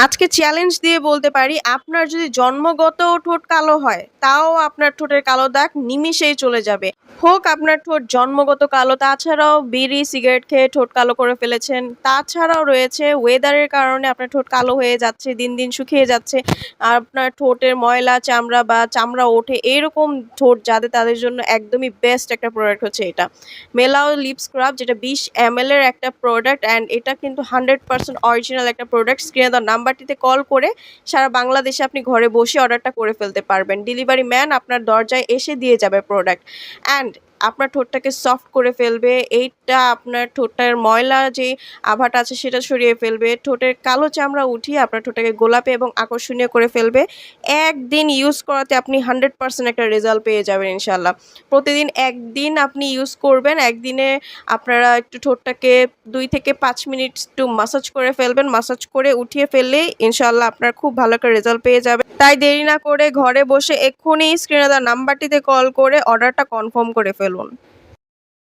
আজকে চ্যালেঞ্জ দিয়ে বলতে পারি, আপনার যদি জন্মগত ঠোঁট কালো হয়, তাও আপনার ঠোঁটের কালো দাগ নিমিষেই চলে যাবে। হোক আপনার ঠোঁট জন্মগত কালো, তাছাড়াও বিড়ি, সিগারেট খেয়ে ঠোঁট কালো করে ফেলেছেন। তাছাড়াও রয়েছে ওয়েদারের কারণে আপনার ঠোঁট কালো হয়ে যাচ্ছে, দিন, দিন শুকিয়ে যাচ্ছে। আর আপনার ঠোঁটের ময়লা চামড়া বা চামড়া ওঠে, এরকম ঠোঁট যাদের তাদের জন্য একদমই বেস্ট একটা প্রোডাক্ট হচ্ছে এটা। মেলাও লিপ স্ক্রাব, যেটা 20 ml এর একটা প্রোডাক্ট অ্যান্ড এটা কিন্তু 100% অরিজিনাল একটা প্রোডাক্ট। স্ক্রিনে দেওয়া নাম্বারটিতে কল করে সারা বাংলাদেশে আপনি ঘরে বসে অর্ডারটা করে ফেলতে পারবেন। ডেলিভারি ম্যান আপনার দরজায় এসে দিয়ে যাবে প্রোডাক্ট। অ্যান্ড আপনার ঠোঁটটাকে সফট করে ফেলবে। এইটা আপনার ঠোঁটের ময়লা যে আভাটা আছে সেটা সরিয়ে ফেলবে। ঠোঁটের কালো চামড়া উঠিয়ে আপনার ঠোঁটটাকে গোলাপি এবং আকর্ষণীয় করে ফেলবে। একদিন ইউজ করাতে আপনি 100% একটা রেজাল্ট পেয়ে যাবেন ইনশাআল্লাহ। প্রতিদিন একদিন আপনি ইউজ করবেন। একদিনে আপনারা একটু ঠোঁটটাকে 2 থেকে 5 মিনিট একটু মাসাজ করে ফেলবেন। মাসাজ করে উঠিয়ে ফেললেই ইনশাআল্লাহ আপনার খুব ভালো একটা রেজাল্ট পেয়ে যাবেন। তাই দেরি না করে ঘরে বসে এক্ষুনি স্ক্রিনে দেওয়া নাম্বারটিতে কল করে অর্ডারটা কনফার্ম করে ফেলুন।